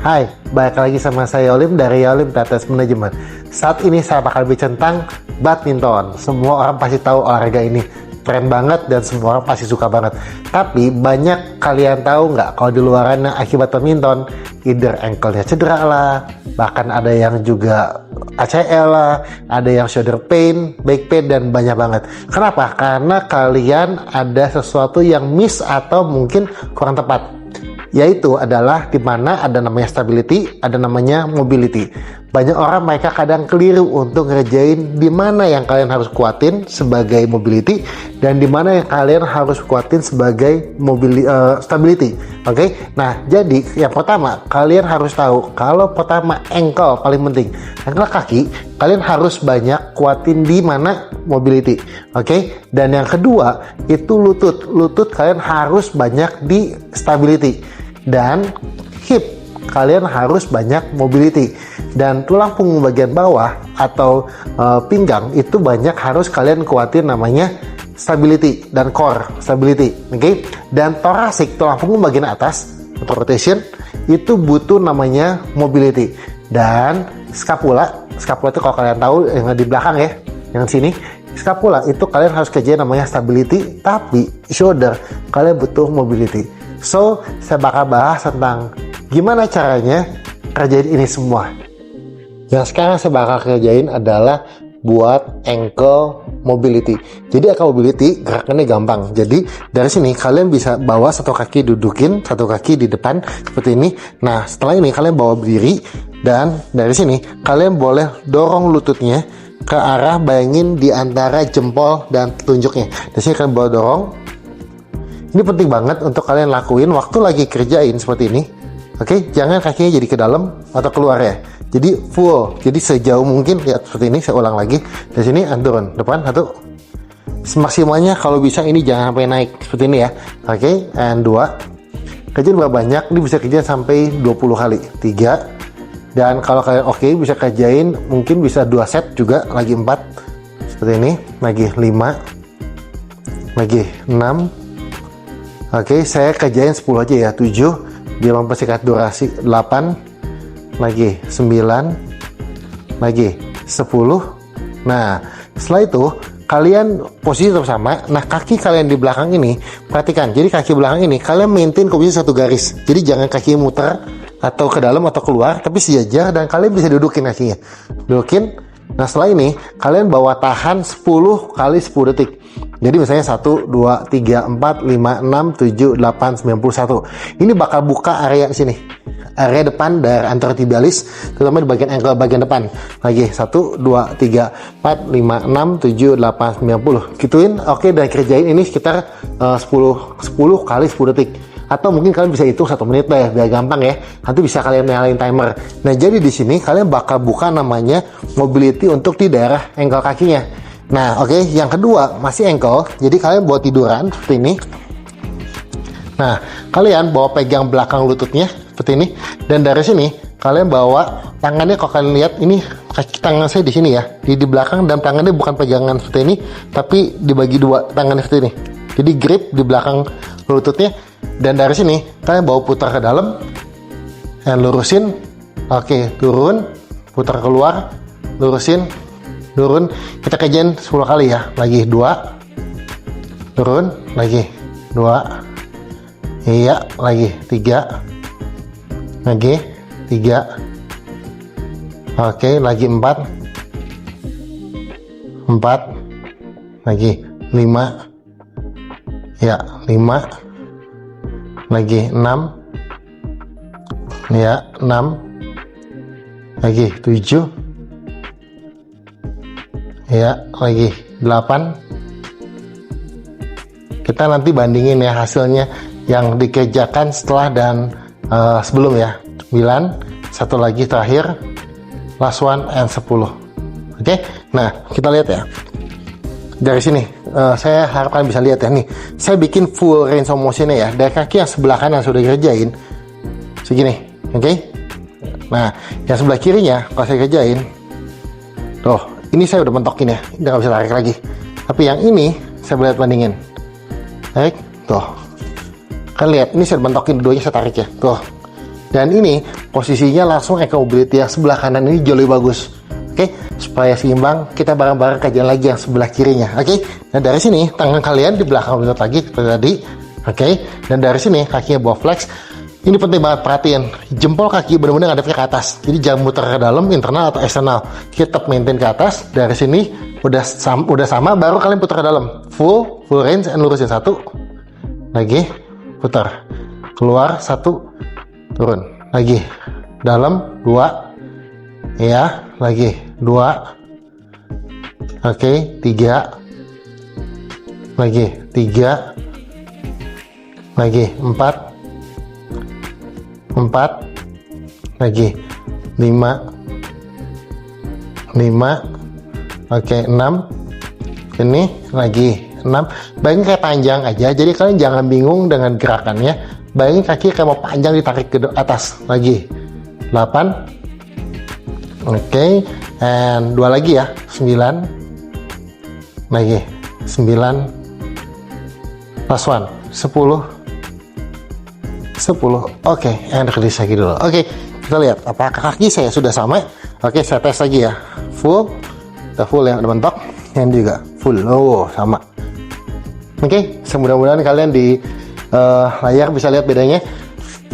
Hai, balik lagi sama saya Yolim dari Yolim Tetes Manajemen. Saat ini saya bakal bicara tentang badminton. Semua orang pasti tahu olahraga ini keren banget dan semua orang pasti suka banget. Tapi banyak kalian tahu nggak kalau di luaran akibat badminton, either ankle-nya cedera lah, bahkan ada yang juga ACL lah, ada yang shoulder pain, back pain, dan banyak banget. Kenapa? Karena kalian ada sesuatu yang miss atau mungkin kurang tepat. Yaitu adalah dimana ada namanya stability, ada namanya mobility. Banyak orang mereka kadang keliru untuk ngerjain di mana yang kalian harus kuatin sebagai mobility dan di mana yang kalian harus kuatin sebagai stability. Oke? Nah, jadi yang pertama kalian harus tahu kalau pertama ankle paling penting. Ankle kaki kalian harus banyak kuatin di mana mobility. Oke? Dan yang kedua itu lutut. Lutut kalian harus banyak di stability. Dan hip kalian harus banyak mobility, dan tulang punggung bagian bawah atau pinggang itu banyak harus kalian kuatin namanya stability dan core stability. Oke? Dan thoracic, tulang punggung bagian atas atau rotation itu butuh namanya mobility. Dan scapula itu kalau kalian tahu yang di belakang ya, yang sini scapula itu kalian harus kerjain namanya stability, tapi shoulder kalian butuh mobility. So, saya bakal bahas tentang gimana caranya kerjain ini semua. Yang sekarang saya bakal kerjain adalah buat ankle mobility. Jadi ankle mobility gerakannya gampang. Jadi dari sini kalian bisa bawa satu kaki dudukin, satu kaki di depan seperti ini. Nah, setelah ini kalian bawa berdiri dan dari sini kalian boleh dorong lututnya ke arah, bayangin di antara jempol dan telunjuknya. Dari sini kalian bawa dorong. Ini penting banget untuk kalian lakuin waktu lagi kerjain seperti ini. Oke, jangan kakinya jadi ke dalam atau keluar ya. Jadi full, jadi sejauh mungkin lihat seperti ini. Saya ulang lagi. Dari sini turun depan satu. Semaksimalnya kalau bisa ini jangan sampai naik seperti ini ya. Oke, and 2. Kerjain berapa banyak? Ini bisa kerjain sampai 20 kali. 3. Dan kalau kalian oke, bisa kerjain mungkin bisa 2 set juga, lagi 4. Seperti ini, lagi 5. Lagi 6. Oke, saya kerjain 10 aja ya, 7, dia mempersingkat durasi, 8, lagi 9, lagi 10. Nah, setelah itu kalian posisi tetap sama. Nah, kaki kalian di belakang ini, perhatikan, jadi kaki belakang ini kalian maintain posisi satu garis. Jadi jangan kaki muter atau ke dalam atau keluar, tapi sejajar dan kalian bisa dudukin kakinya. Dudukin. Nah, setelah ini kalian bawa tahan 10 kali 10 detik. Jadi misalnya 1, 2, 3, 4, 5, 6, 7, 8, 9, 10. Ini bakal buka area sini, area depan dari anterotibialis, terutama di bagian ankle bagian depan. Lagi 1, 2, 3, 4, 5, 6, 7, 8, 90. Gituin. Oke, dan kerjain ini sekitar 10 kali 10 detik. Atau mungkin kalian bisa hitung 1 menit lah ya, biar gampang ya. Nanti bisa kalian nyalain timer. Nah, jadi di sini kalian bakal buka namanya mobility untuk di daerah ankle kakinya. Nah, oke, yang kedua masih ankle. Jadi kalian bawa tiduran seperti ini. Nah, kalian bawa pegang belakang lututnya seperti ini. Dan dari sini kalian bawa tangannya, kalau kalian lihat ini kaki tangan saya di sini ya, di belakang, dan tangannya bukan pegangan seperti ini, tapi dibagi dua tangannya seperti ini. Jadi grip di belakang lututnya. Dan dari sini kalian bawa putar ke dalam dan lurusin. Oke, turun, putar keluar, lurusin, turun. Kita kerjain 10 kali ya. Lagi 2, turun, lagi 2, iya, lagi 3, lagi 3, oke, lagi 4, lagi 5, ya, 5, lagi 6, ya, 6, lagi 7, ya, lagi 8. Kita nanti bandingin ya hasilnya yang dikerjakan setelah dan sebelum ya. 9, satu lagi terakhir, last one, and 10. Oke, nah kita lihat ya. Dari sini, saya harap kalian bisa lihat ya nih. Saya bikin full range of motion-nya ya. Dari kaki yang sebelah kanan sudah kerjain segini, oke? Nah, yang sebelah kirinya kalau saya kerjain, tuh, ini saya udah mentokin ya, udah nggak bisa tarik lagi. Tapi yang ini saya boleh bandingin. Baik, tuh. Kan lihat, ini saya bentokin dua-duanya, saya tarik ya. Tuh. Dan ini posisinya langsung ankle mobility yang sebelah kanan ini jauh lebih bagus. Oke, supaya seimbang, kita bareng-bareng kajian lagi yang sebelah kirinya. Oke, nah dari sini tangan kalian di belakang lutut lagi seperti tadi. Oke, dan dari sini kakinya bawa flex. Ini penting banget perhatiin, jempol kaki benar-benar ngadepnya ke atas. Jadi jangan muter ke dalam, internal atau eksternal. Kita tetap maintain ke atas. Dari sini udah sama, baru kalian putar ke dalam. Full range and lurusin satu. Lagi, putar. Keluar satu, turun. Lagi, dalam dua. Ya, lagi dua. Oke, tiga. Lagi tiga. Lagi empat. Lagi 5. Oke, 6. Ini lagi 6. Bayangin kayak panjang aja, jadi kalian jangan bingung dengan gerakannya. Bayangin kaki kayak mau panjang ditarik ke atas. Lagi 8. Oke, and 2 lagi ya, 9. Lagi 9. Last one, 10. Oke, and release lagi dulu. Oke, kita lihat apakah kaki saya sudah sama. Oke, saya tes lagi ya. Full, udah full ya, udah mentok. Yang juga full. Oh, sama. Oke, mudah-mudahan kalian di layar bisa lihat bedanya.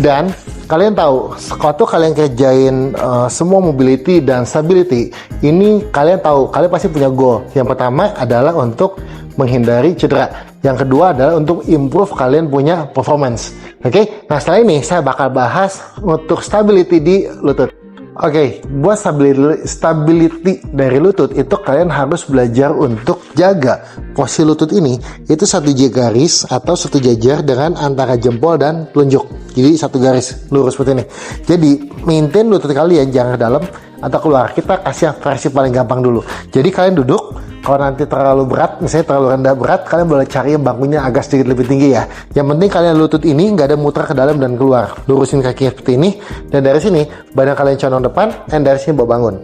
Dan kalian tahu, waktu kalian kerjain semua mobility dan stability, ini kalian tahu, kalian pasti punya goal. Yang pertama adalah untuk menghindari cedera. Yang kedua adalah untuk improve kalian punya performance. Oke, nah setelah ini saya bakal bahas untuk stability di lutut. Oke, buat stability dari lutut itu kalian harus belajar untuk jaga posisi lutut ini itu satu garis atau satu jajar dengan antara jempol dan telunjuk. Jadi satu garis lurus seperti ini. Jadi maintain lutut kalian jangan ke dalam atau keluar. Kita kasih yang versi paling gampang dulu. Jadi kalian duduk. Kalau nanti terlalu berat, misalnya terlalu rendah berat, kalian boleh cari yang bangkunya agak sedikit lebih tinggi ya. Yang penting kalian lutut ini nggak ada muter ke dalam dan keluar. Lurusin kakinya seperti ini. Dan dari sini, badan kalian condong depan, dan dari sini bawa bangun.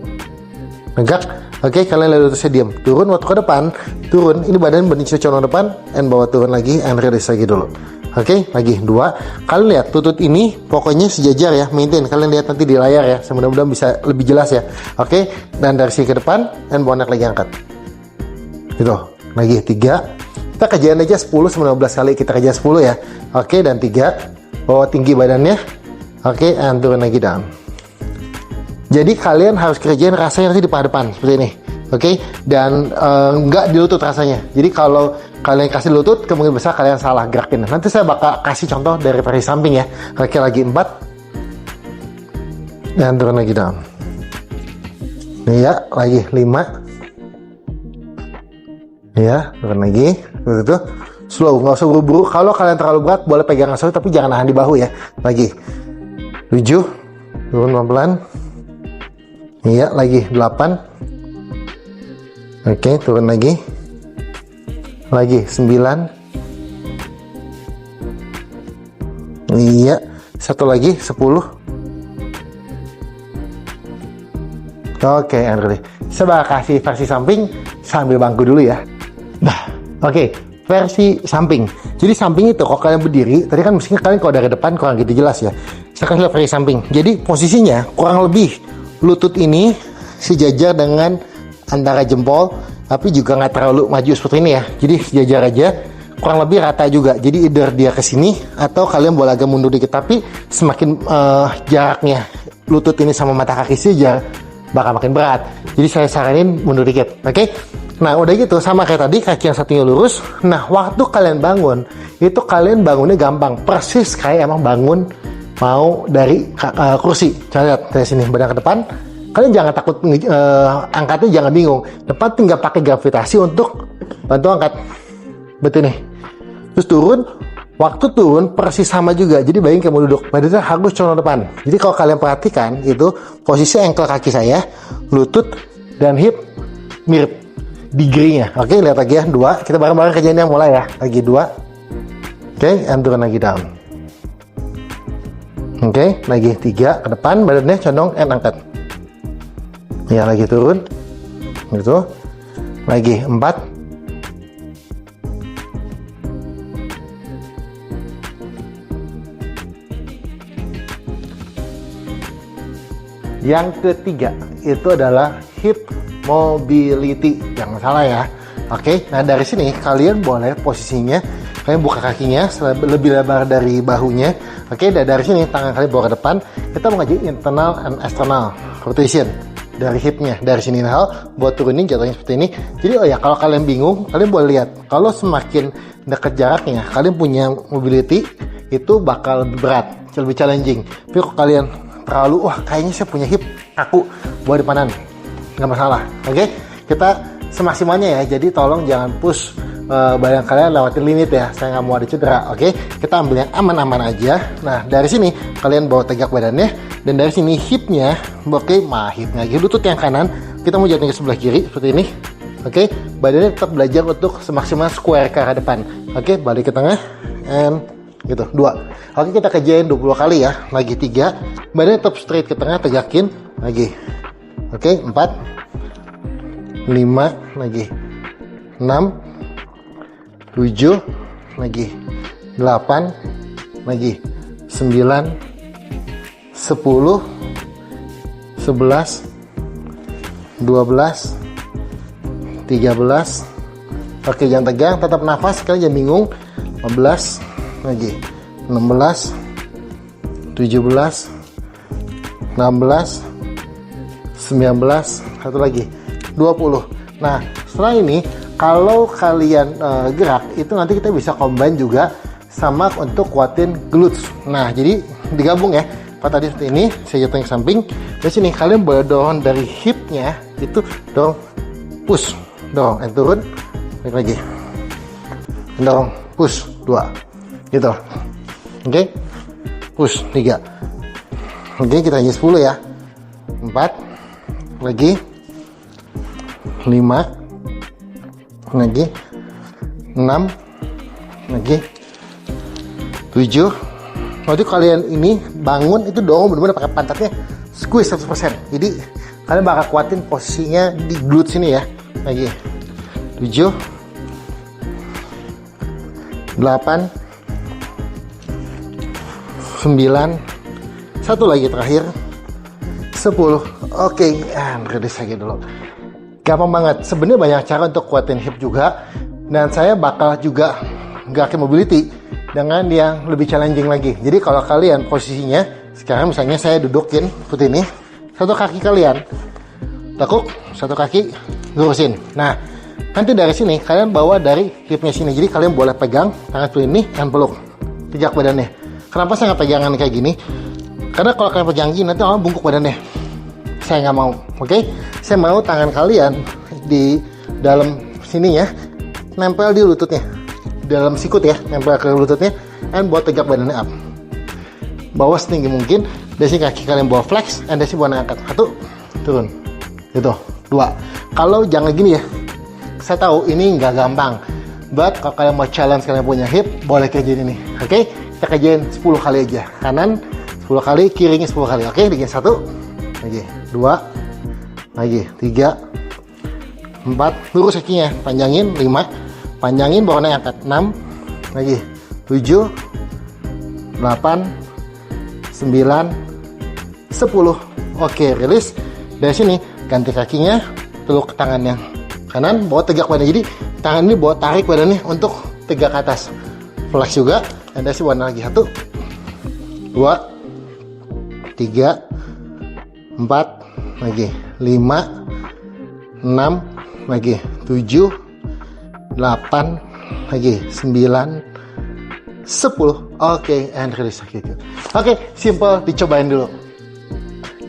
Tegak. Oke, kalian lihat lututnya diam. Turun waktu ke depan, turun. Ini badan benar condong depan, dan bawa turun lagi, and release lagi dulu. Oke, lagi 2. Kalian lihat lutut ini pokoknya sejajar ya, maintain. Kalian lihat nanti di layar ya. Mudah-mudahan bisa lebih jelas ya. Oke, dan dari sini ke depan, dan bawa lagi angkat. Gitu, lagi 3. Kita kerjain aja 10-19 kali, kita kerja 10 ya. Oke, dan 3. Bawa tinggi badannya. Oke, and turun lagi down. Jadi kalian harus kerjain rasanya nanti di paha depan seperti ini. Oke, dan nggak di lutut rasanya. Jadi kalau kalian kasih lutut, kemungkinan besar kalian salah gerakin. Nanti saya bakal kasih contoh dari versi samping ya. Oke, lagi 4. Dan turun lagi down. Nih ya, lagi 5. Ya, turun lagi, seperti itu. Slow, nggak usah buru-buru. Kalau kalian terlalu berat, boleh pegang slow, tapi jangan nahan di bahu ya. Lagi 7, turun pelan-pelan. Iya, lagi 8. Oke, turun lagi. Lagi 9. Iya, satu lagi 10. Oke, Andrew. Saya bakal kasih versi samping sambil bangku dulu ya. Nah, oke, versi samping. Jadi samping itu kalau kalian berdiri, tadi kan mestinya kalian kalau dari depan kurang gitu jelas ya. Saya kasih lihat versi samping. Jadi posisinya kurang lebih lutut ini sejajar dengan antara jempol, tapi juga nggak terlalu maju seperti ini ya. Jadi sejajar aja, kurang lebih rata juga. Jadi either dia ke sini atau kalian boleh agak mundur dikit. Tapi semakin jaraknya lutut ini sama mata kaki sejajar, bakal makin berat. Jadi saya saranin mundur dikit, oke? Nah, udah gitu sama kayak tadi, kaki yang satunya lurus. Nah, waktu kalian bangun, itu kalian bangunnya gampang, persis kayak emang bangun mau dari kursi. Coba lihat dari sini, badan ke depan. Kalian jangan takut angkatnya, jangan bingung. Depan tinggal pakai gravitasi untuk bantu angkat. Betul nih. Terus turun. Waktu turun persis sama juga. Jadi bayangin kayak mau duduk, badannya harus condong depan. Jadi kalau kalian perhatikan itu posisi ankle kaki saya, lutut dan hip mirip degree-nya. Oke, lihat lagi ya, 2. Kita bareng-bareng kerjainnya mulai ya. Lagi 2. Oke, and turun lagi down. Oke, lagi 3 ke depan, badannya condong and angkat. Ya, lagi turun. Gitu. Lagi 4. Yang ketiga itu adalah hip mobility, jangan salah ya. Oke, nah dari sini kalian boleh posisinya, kalian buka kakinya lebih lebar dari bahunya. Oke, dan dari sini tangan kalian bawa ke depan. Kita mengaji internal and external rotation dari hipnya, dari sini. Nah, buat turunin jatuhnya seperti ini. Jadi oh ya, kalau kalian bingung, kalian boleh lihat. Kalau semakin dekat jaraknya, kalian punya mobility itu bakal lebih berat, lebih challenging. Tapi kalau kalian terlalu, wah kayaknya saya punya hip kaku, bawa depanan, nggak masalah. Oke, kita semaksimalnya ya. Jadi tolong jangan push badan kalian lewatin limit ya. Saya nggak mau ada cedera. Oke, kita ambil yang aman-aman aja. Nah dari sini kalian bawa tegak badannya, dan dari sini hipnya, oke, hipnya lagi lutut yang kanan. Kita mau jatuhin ke sebelah kiri seperti ini. Oke, badannya tetap belajar untuk semaksimal square ke arah depan. Oke, balik ke tengah and gitu, 2. Oke, kita kerjain 20 kali ya. Lagi 3, badannya tetap straight ke tengah, tegakin lagi. Oke, 4, 5 lagi, 6, 7 lagi, 8 lagi, 9, 10, 11, 12, 13. Oke, jangan tegang, tetap nafas, kalian jangan bingung. 15 lagi, 16, 17, 16, 19, satu lagi, 20. Nah setelah ini kalau kalian gerak itu nanti kita bisa combine juga sama untuk kuatin glutes. Nah jadi digabung ya. Kalau tadi seperti ini, saya jatuhin ke samping. Di sini kalian boleh dorong dari hipnya, itu dorong, push, dorong, turun, balik lagi, dorong, push, 2. Gitu. Oke. Push 3. Oke, kita hanya 10 ya. 4 lagi, 5 lagi, 6 lagi, 7. Waktu kalian ini bangun itu dorong benar-benar pakai pantatnya squeeze 100%. Jadi kalian bakal kuatin posisinya di glutes sini ya. Lagi 7, 8, 9, satu lagi terakhir, 10. Oke, release lagi dulu. Gampang banget. Sebenarnya banyak cara untuk kuatin hip juga, dan saya bakal juga gerakin mobility dengan yang lebih challenging lagi. Jadi kalau kalian posisinya sekarang misalnya saya dudukin seperti ini, satu kaki kalian tekuk, satu kaki lurusin. Nah nanti dari sini kalian bawa dari hipnya sini. Jadi kalian boleh pegang tangan seperti ini dan peluk tegak badannya. Kenapa saya nggak pegangan kayak gini? Karena kalau kalian pegang gini nanti orang bungkuk badannya. Saya nggak mau. Oke? Saya mau tangan kalian di dalam sini ya, nempel di lututnya, dalam sikut ya, nempel ke lututnya, dan buat tegak badannya up. Bawa setinggi mungkin. Dari sini kaki kalian bawa flex, dan dari sini bawa angkat. 1, turun. Gitu. 2. Kalau jangan gini ya. Saya tahu ini nggak gampang. But kalau kalian mau challenge, kalian punya hip, boleh kerjain ini. Oke? Kita kerjain 10 kali aja. Kanan 10 kali, kirinya 10 kali. Oke, bikin 1 lagi, 2 lagi, 3, 4, lurus kakinya, panjangin, 5, panjangin, bawa naik angkat, 6 lagi, 7, 8, 9, 10. Oke, release. Dari sini ganti kakinya, peluk tangan yang kanan, bawa tegak badan. Jadi tangan ini bawa tarik badannya untuk tegak ke atas. Flex juga. Dan dari sini warna lagi, 1, 2, 3, 4 lagi, 5, 6 lagi, 7, 8 lagi, 9, 10. Oke, and release. Oke, simple, dicobain dulu.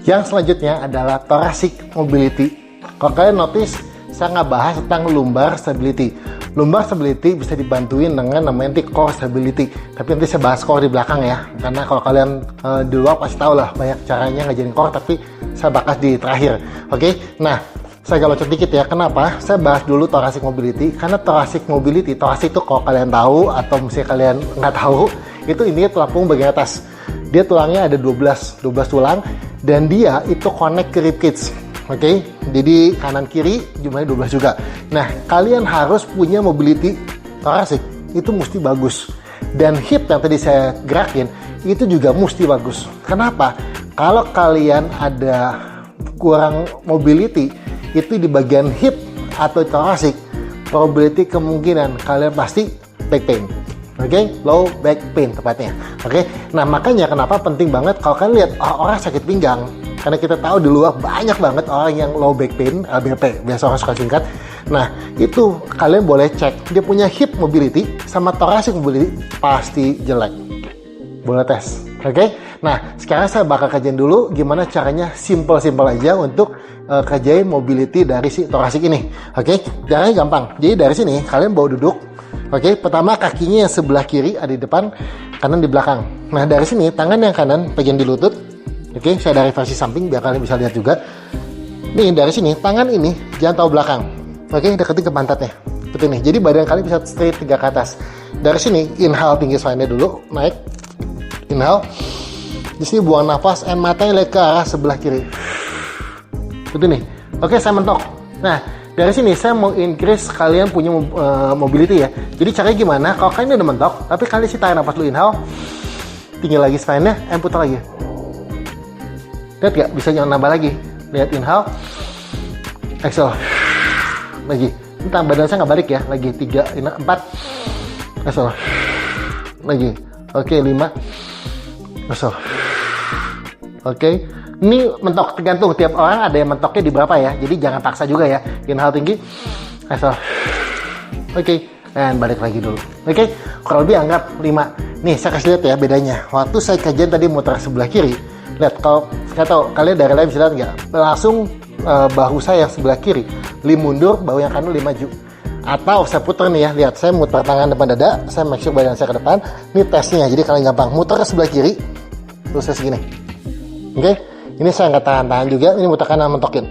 Yang selanjutnya adalah thoracic mobility. Kalau kalian notice, saya nggak bahas tentang lumbar stability. Lumbar stability bisa dibantuin dengan namanya core stability. Tapi nanti saya bahas core di belakang ya. Karena kalau kalian di luar pasti tahu lah banyak caranya ngajarin core, tapi saya bahas di terakhir. Oke, nah saya agak loncat dikit ya. Kenapa? Saya bahas dulu thoracic mobility. Karena thoracic mobility, thoracic itu kalau kalian tahu atau misalnya kalian nggak tahu, itu intinya tulang punggung bagian atas. Dia tulangnya ada 12 tulang, dan dia itu connect ke rib cage. Oke, jadi kanan kiri jumlahnya 12 juga. Nah, kalian harus punya mobility thoracic, itu mesti bagus. Dan hip yang tadi saya gerakin, itu juga mesti bagus. Kenapa? Kalau kalian ada kurang mobility, itu di bagian hip atau thoracic, probability kemungkinan kalian pasti back pain. Oke, low back pain tepatnya. Oke, nah makanya kenapa penting banget kalau kalian lihat orang sakit pinggang, karena kita tahu di luar banyak banget orang yang low back pain, LBP, biasa orang suka singkat. Nah, itu kalian boleh cek dia punya hip mobility sama thoracic mobility pasti jelek. Boleh tes. Oke, nah sekarang saya bakal kajian dulu gimana caranya simple aja untuk kerjain mobility dari si thoracic ini. Oke, caranya gampang. Jadi dari sini kalian bawa duduk. Oke, pertama kakinya yang sebelah kiri ada di depan, kanan di belakang. Nah dari sini tangan yang kanan pegang di lutut. Oke, saya dari versi samping biar kalian bisa lihat juga. Nih dari sini tangan ini jangan tahu belakang. Oke, deketin ke pantatnya. Seperti ini. Jadi badan kalian bisa straight tegak ke atas. Dari sini inhale tinggi spine dulu, naik. Inhale. Di sini buang nafas, and matanya lihat ke arah sebelah kiri. Seperti ini. Oke, saya mentok. Nah, dari sini saya mau increase kalian punya mobility ya. Jadi caranya gimana? Kalau kalian udah mentok, tapi kalian sih tarik nafas dulu, inhale, tinggi lagi spine-nya, and putar lagi. Lihat gak? Bisa nambah lagi. Lihat inhale, exhale, lagi. Entah badan saya nggak balik ya. Lagi 3, 4, exhale, lagi. Oke, 5, exhale. Oke. Ini mentok tergantung tiap orang ada yang mentoknya di berapa ya. Jadi jangan paksa juga ya. Inhale tinggi, exhale. Oke, dan balik lagi dulu. Oke, kurang lebih anggap 5. Nih saya kasih lihat ya bedanya. Waktu saya kajian tadi muter sebelah kiri, lihat kalau saya tahu kalian dari live bisa lihat nggak? Langsung bahu saya sebelah kiri, 5 mundur, bahu yang kanan 5 maju. Atau saya putar nih ya, lihat saya muter tangan depan dada, saya make sure badan saya ke depan. Ini tesnya, jadi kalian gampang muter ke sebelah kiri, terus saya segini. Oke. Ini saya angkat tangan juga, ini muter kanan mentokin.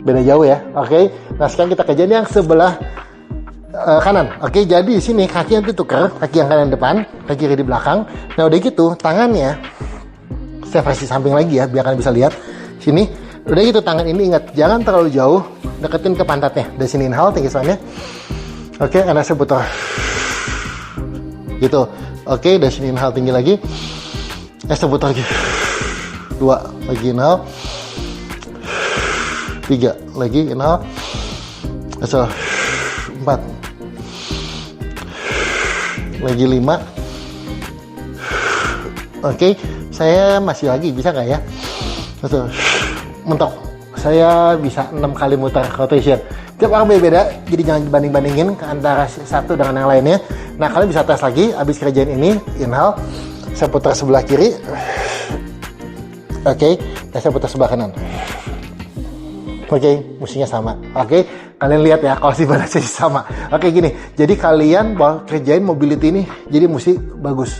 Beda jauh ya. Oke. Nah sekarang kita kajian yang sebelah kanan. Oke, jadi di sini kaki yang ditukar, kaki yang kanan depan, kaki kiri di belakang. Nah udah gitu tangannya, saya versi samping lagi ya, biar kalian bisa lihat. Sini, udah gitu tangan ini ingat jangan terlalu jauh, deketin ke pantatnya. Dari sini inhale tinggi spine-nya. Oke, karena saya putar. Gitu. Oke, dari sini inhale tinggi lagi. Saya putar lagi. 2 lagi inhale. 3 lagi inhale. Exhale. 4 lagi 5. Oke, saya masih lagi bisa nggak ya? Betul. Mentok. Saya bisa 6 kali muter rotation. Tiap orang beda-beda, jadi jangan dibanding-bandingin antara satu dengan yang lainnya. Nah, kalian bisa tes lagi habis kerjaan ini, inhale. Saya putar sebelah kiri. Oke, saya putar sebelah kanan. Oke, musiknya sama. Oke, kalian lihat ya kalau si badan saya sama. Oke, gini. Jadi kalian mau kerjain mobility ini jadi mesti bagus.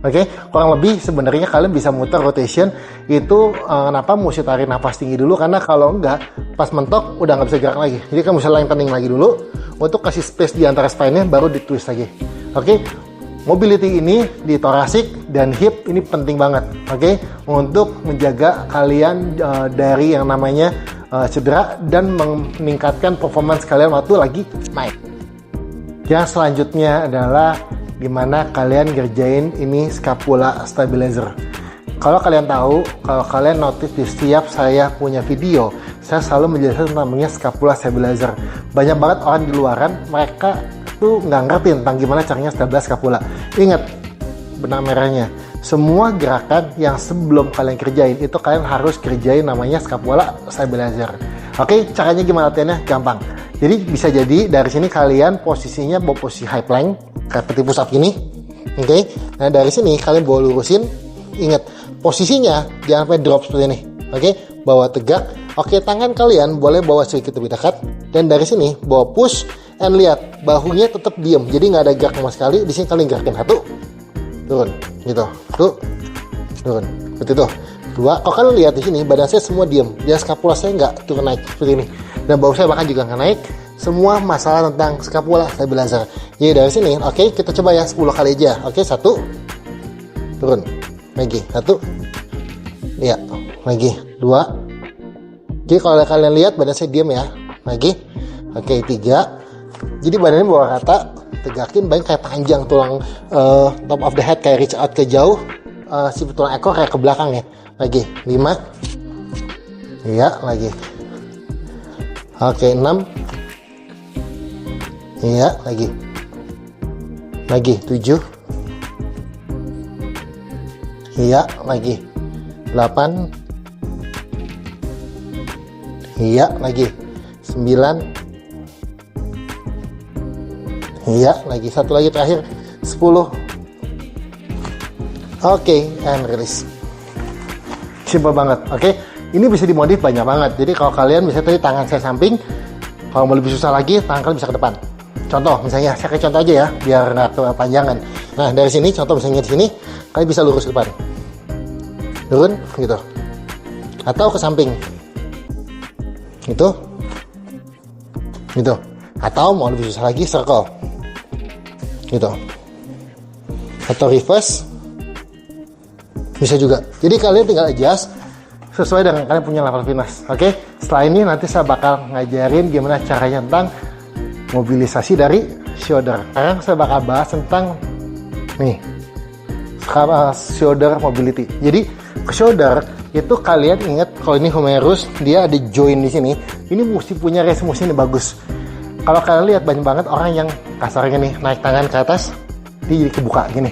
Oke, kurang lebih sebenarnya kalian bisa muter rotation itu kenapa mesti tarik nafas tinggi dulu, karena kalau enggak pas mentok udah nggak bisa gerak lagi. Jadi kan mesti lengthening lagi dulu untuk kasih space di antara spine-nya baru di twist lagi. Oke, mobility ini di thoracic dan hip ini penting banget. Oke, untuk menjaga kalian dari yang namanya cedera dan meningkatkan performance kalian waktu lagi naik. Yang selanjutnya adalah dimana kalian ngerjain ini scapula stabilizer. Kalau kalian tahu, kalau kalian notice di setiap saya punya video, saya selalu menjelaskan namanya scapula stabilizer. Banyak banget orang di luaran, mereka tuh nggak ngerti tentang gimana caranya stabilize scapula. Ingat, benang merahnya, semua gerakan yang sebelum kalian kerjain, itu kalian harus kerjain namanya scapula stabilizer. Oke, caranya gimana latihannya? Gampang. Jadi bisa jadi dari sini kalian posisinya bawa posisi high plank, seperti push up ini. Oke, nah dari sini kalian bawa lurusin. Ingat, posisinya jangan sampai drop seperti ini. Oke, bawa tegak. Oke, tangan kalian boleh bawa sedikit lebih dekat. Dan dari sini bawa push and lihat bahunya tetap diam. Jadi nggak ada gerak sama sekali. Di sini kalian gerakin 1, turun, gitu. Tuh, turun, seperti itu. 2. Kalau kalian lihat di sini badan saya semua diam. Dan scapula saya nggak turun naik seperti ini. Dan bahu saya bahkan juga nggak naik. Semua masalah tentang scapula stabilizer. Jadi dari sini, oke, kita coba ya 10 kali aja. Oke, 1, turun, lagi 1, ya, lagi 2. Jadi kalau kalian lihat badan saya diam ya, lagi, oke 3. Jadi badannya bawa rata, tegakin, bayang kayak panjang tulang top of the head, kayak reach out ke jauh, si tulang ekor kayak ke belakang ya. Lagi 5, iya lagi, oke 6, iya lagi 7, iya lagi 8, iya lagi 9, iya lagi, satu lagi terakhir 10. Oke, and release. Simple banget. Oke, ini bisa dimodif banyak banget. Jadi kalau kalian bisa tadi tangan saya samping, kalau mau lebih susah lagi tangan kalian bisa ke depan. Contoh misalnya, saya kayak contoh aja ya biar nggak kepanjangan. Nah dari sini contoh misalnya di sini kalian bisa lurus ke depan, turun gitu, atau ke samping gitu, atau mau lebih susah lagi circle gitu, atau reverse bisa juga. Jadi kalian tinggal adjust sesuai dengan kalian punya level fitness. Oke, setelah ini nanti saya bakal ngajarin gimana caranya tentang mobilisasi dari shoulder. Sekarang saya bakal bahas tentang nih shoulder mobility. Jadi shoulder itu kalian ingat kalau ini humerus, dia ada joint di sini. Ini mesti punya range motion yang bagus. Kalau kalian lihat banyak banget orang yang kasarnya nih naik tangan ke atas, dia jadi kebuka gini.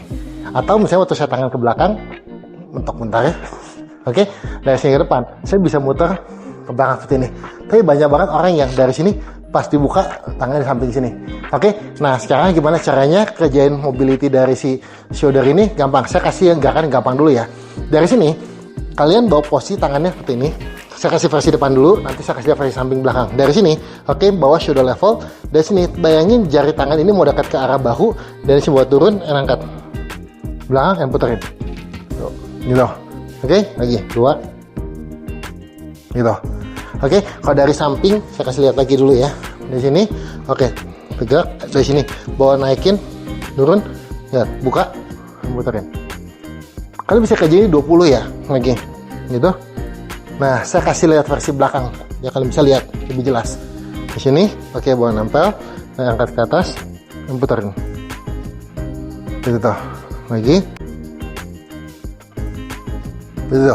Atau misalnya waktu saya tangan ke belakang, mentok bentar ya. Oke, dari sini ke depan, saya bisa muter ke belakang seperti ini. Tapi banyak banget orang yang dari sini pas dibuka tangan di samping sini. Oke, nah sekarang gimana caranya kerjain mobility dari si shoulder ini? Gampang, saya kasih yang gerakan gampang dulu ya. Dari sini, kalian bawa posisi tangannya seperti ini. Saya kasih versi depan dulu, nanti saya kasih versi samping belakang. Dari sini, oke, bawa shoulder level. Dari sini, bayangin jari tangan ini mau dekat ke arah bahu. Dari sini buat turun, angkat. Belakang, yang puterin. Gitu. Oke, lagi 2. Gitu. Oke, kalau dari samping saya kasih lihat lagi dulu ya. Dari sini, oke, tegak dari sini, bawa naikin, turun, ya, buka, puterin. Kalian bisa kerjain 20 ya, lagi, gitu. Nah, saya kasih lihat versi belakang, ya kalian bisa lihat lebih jelas. Di sini, oke, bawa nempel, angkat ke atas, puterin. Gitu, lagi. Gitu.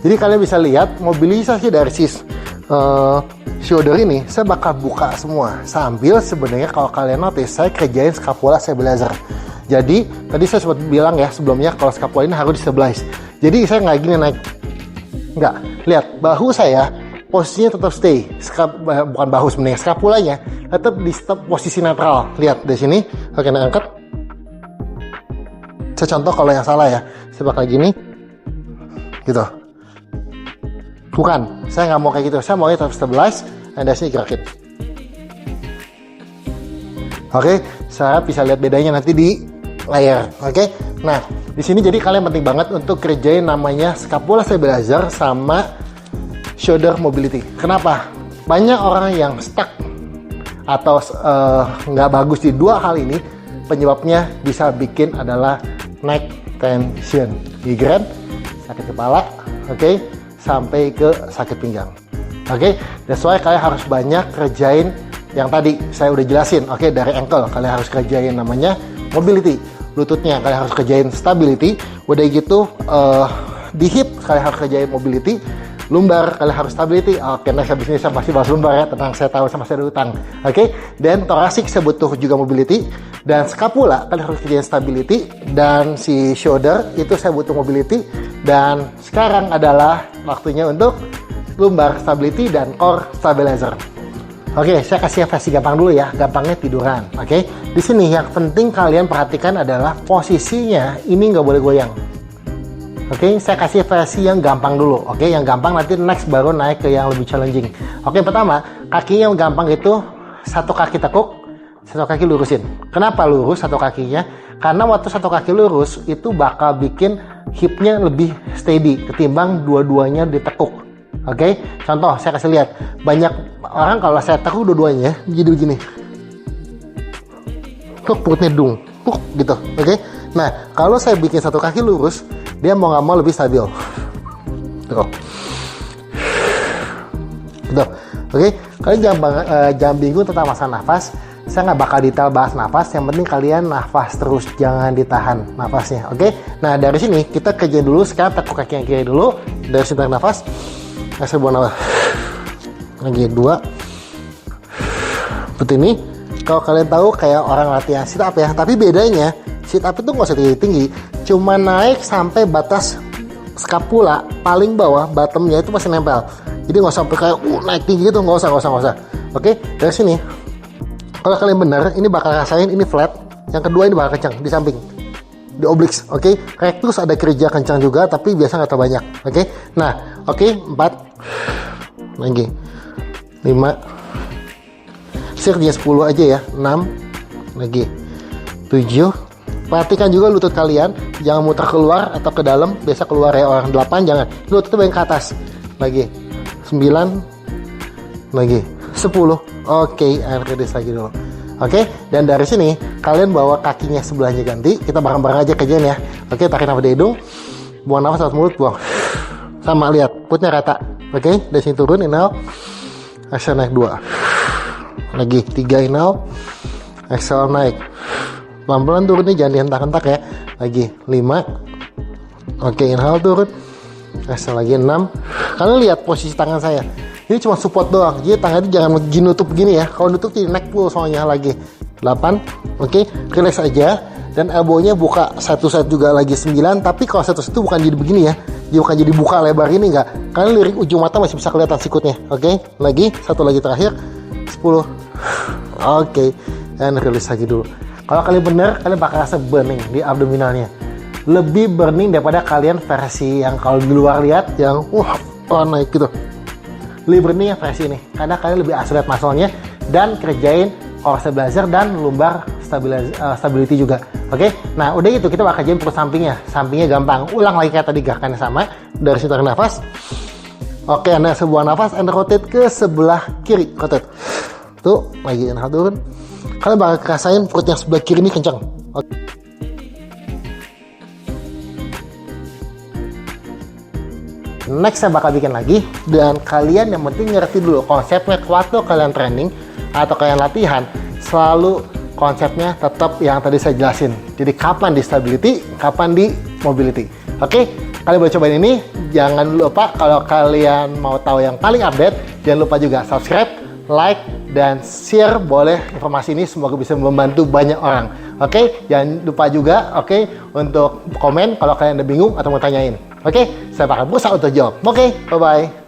Jadi kalian bisa lihat mobilisasi dari shoulder ini saya bakal buka semua sambil sebenarnya kalau kalian notice saya kerjain scapula stabilizer. Jadi tadi saya sempat bilang ya sebelumnya kalau scapula ini harus distabilize. Jadi saya nggak gini naik, nggak, lihat bahu saya posisinya tetap stay, bukan bahu sebenarnya, scapulanya tetap di posisi netral. Lihat dari sini, oke, angkat. Saya contoh kalau yang salah ya, saya bakal gini gitu. Bukan, saya nggak mau kayak gitu. Saya mau tetap stabilize, dan dari sini gerakin. Oke, saya bisa lihat bedanya nanti di layar. Oke, nah di sini jadi kalian penting banget untuk kerjain namanya scapula stabilizer sama shoulder mobility. Kenapa? Banyak orang yang stuck atau nggak bagus di dua hal ini. Penyebabnya bisa bikin adalah neck tension, migrain, sakit kepala, oke, sampai ke sakit pinggang. Oke, that's why kalian harus banyak kerjain yang tadi saya udah jelasin. Oke, dari ankle kalian harus kerjain namanya mobility, lututnya kalian harus kerjain stability, udah gitu di hip kalian harus kerjain mobility, lumbar kalian harus stability. Oke, next habis ini saya masih bahas lumbar ya, tenang, saya tahu sama saya ada utang. Oke, dan thoracic saya butuh juga mobility, dan scapula kalian harus kerjain stability, dan si shoulder itu saya butuh mobility. Dan sekarang adalah waktunya untuk lumbar stability dan core stabilizer. Oke, saya kasih versi gampang dulu ya, gampangnya tiduran. Oke, di sini yang penting kalian perhatikan adalah posisinya ini nggak boleh goyang. Oke, saya kasih versi yang gampang dulu. Oke, yang gampang nanti next baru naik ke yang lebih challenging. Oke, pertama kaki yang gampang itu satu kaki tekuk, satu kaki lurusin. Kenapa lurus satu kakinya? Karena waktu satu kaki lurus itu bakal bikin hipnya lebih steady ketimbang dua-duanya ditekuk. Oke, contoh saya kasih lihat. Banyak orang kalau saya tekuk dua-duanya jadi begini. Tuh perutnya dung, tuh gitu. Oke. Nah, kalau saya bikin satu kaki lurus, dia mau nggak mau lebih stabil. Tuh. Gitu. Oke, kalian jangan bingung tentang masalah nafas. Saya nggak bakal detail bahas nafas, yang penting kalian nafas terus, jangan ditahan nafasnya, oke? Nah, dari sini kita kerja dulu, sekarang tekuk kaki yang kiri dulu, dari sini tarik nafas, saya buang nafas, lagi 2, seperti ini. Kalau kalian tahu kayak orang latihan sit up ya, tapi bedanya sit up itu nggak usah tinggi-tinggi, cuma naik sampai batas skapula paling bawah, bottomnya itu masih nempel. Jadi nggak sampai kayak naik tinggi gitu, nggak usah. Oke, dari sini. Kalau kalian benar, ini bakal rasain ini flat. Yang kedua ini bakal kencang di samping, di obliques. Oke, rectus ada kerja kencang juga, tapi biasa nggak terlalu banyak. Oke, nah, 4, lagi 5, sirnya 10 aja ya, 6, lagi 7. Perhatikan juga lutut kalian, jangan muter keluar atau ke dalam. Biasa keluar ya orang 8, jangan. Lututnya yang ke atas. Lagi 9, lagi 10. Oke, and release lagi dulu. Oke, dan dari sini kalian bawa kakinya sebelahnya ganti. Kita bareng-bareng aja kerjaan ya. Oke, tarik nafas dari hidung, buang nafas lewat mulut, buang. Sama, lihat, perutnya rata. Oke, dari sini turun, inhale, exhale naik 2. Lagi 3, inhale, exhale naik. Pelan-pelan turun nih, jangan dihentak-hentak ya. Lagi 5. Oke, inhale turun, exhale lagi 6. Kalian lihat posisi tangan saya. Ini cuma support doang, jadi tangannya jangan begini nutup begini ya. Kalau nutup jadi neck pull soalnya. Lagi 8, oke, relax aja. Dan elbow-nya buka satu set juga, lagi 9. Tapi kalau satu itu bukan jadi begini ya, dia bukan jadi buka lebar ini, enggak. Kalian lirik ujung mata masih bisa kelihatan sikutnya. Oke, lagi satu lagi terakhir 10. Oke, dan release lagi dulu. Kalau kalian bener, kalian bakal rasa burning di abdominalnya. Lebih burning daripada kalian versi yang kalau di luar lihat yang naik gitu. Lebih burning ya versi ini, karena kalian lebih isolate muscle-nya dan kerjain core stabilizer dan lumbar stability juga. Oke, nah udah gitu kita bakal kerjain perut sampingnya. Sampingnya gampang, ulang lagi kayak tadi, gerakannya sama. Dari situ tarik nafas. Oke, anda sebuah nafas, anda rotate ke sebelah kiri, rotate. Tuh, lagi inhale turun. Kalian bakal rasain perut yang sebelah kiri ini kencang. Oke. Next saya bakal bikin lagi, dan kalian yang penting ngerti dulu konsepnya. Waktu kalian training atau kalian latihan, selalu konsepnya tetap yang tadi saya jelasin. Jadi kapan di stability, kapan di mobility. Oke, kalian boleh cobain ini. Jangan lupa kalau kalian mau tahu yang paling update, jangan lupa juga subscribe, like, dan share boleh informasi ini, semoga bisa membantu banyak orang. Oke, jangan lupa juga untuk komen kalau kalian ada bingung atau mau tanyain. Oke, saya bakal berusaha untuk jawab. Oke, bye-bye.